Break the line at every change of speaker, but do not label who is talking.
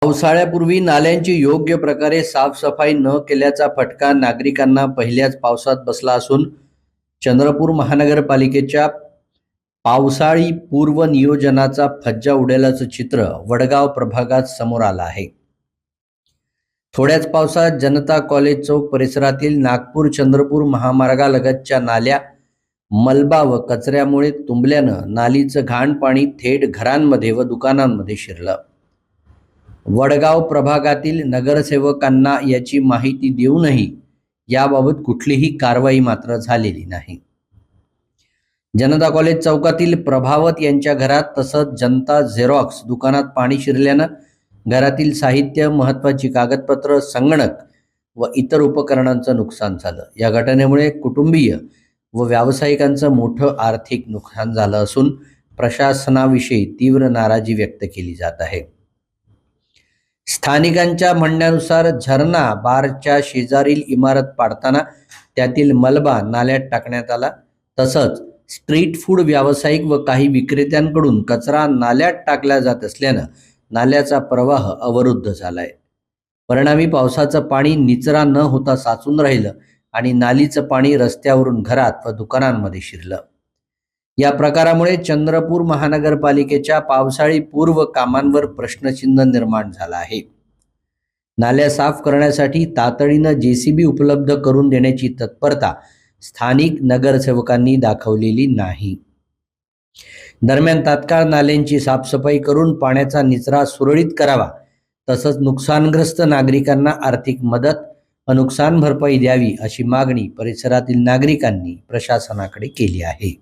पावसाळ्यापूर्वी नाल्यांची योग्य प्रकारे साफसफाई न केल्याचा फटका नागरिकांना पहिल्याच पावसात बसला असून चंद्रपूर महानगरपालिकेच्या पावसाळी पूर्व नियोजनाचा फज्जा उडेलाचं चित्र वडगाव प्रभागात समोर आलं आहे. थोड्याच पावसात जनता कॉलेज चौक परिसरातील नागपूर चंद्रपूर महामार्गालगतच्या नाल्या मलबा व कचऱ्यामुळे तुंबल्यानं नालीचं घाण पाणी थेट घरांमध्ये व दुकानांमध्ये शिरलं. वडगाव प्रभागातील नगरसेवकांना याची माहिती देऊनही याबाबत कुठलीही कारवाई मात्र झालेली नाही. जनता कॉलेज चौकातील प्रभावत यांच्या घरात तसंच जनता झेरॉक्स दुकानात पाणी शिरल्यानं घरातील साहित्य, महत्त्वाची कागदपत्र, संगणक व इतर उपकरणांचं नुकसान झालं. या घटनेमुळे कुटुंबीय व व्यावसायिकांचं मोठं आर्थिक नुकसान झालं असून प्रशासनाविषयी तीव्र नाराजी व्यक्त केली जात आहे. स्थानिकांच्या म्हणण्यानुसार झरणा बारच्या शेजारील इमारत पाडताना त्यातील मलबा नाल्यात टाकण्यात आला. तसंच स्ट्रीट फूड व्यावसायिक व काही विक्रेत्यांकडून कचरा नाल्यात टाकला जात असल्यानं नाल्याचा प्रवाह अवरुद्ध झालाय. परिणामी पावसाचं पाणी निचरा न होता साचून राहिलं आणि नालीचं पाणी रस्त्यावरून घरात व दुकानांमध्ये शिरलं. या प्रकारामुळे चंद्रपूर महानगरपालिकेच्या पावसाळी पूर्व कामांवर प्रश्नचिन्ह निर्माण झालं आहे. नाल्या साफ करण्यासाठी तातडीनं JCB उपलब्ध करून देण्याची तत्परता स्थानिक नगरसेवकांनी दाखवलेली नाही. दरम्यान तात्काळ नाल्यांची साफसफाई करून पाण्याचा निचरा सुरळीत करावा, तसंच नुकसानग्रस्त नागरिकांना आर्थिक मदत व नुकसान भरपाई द्यावी अशी मागणी परिसरातील नागरिकांनी प्रशासनाकडे केली आहे.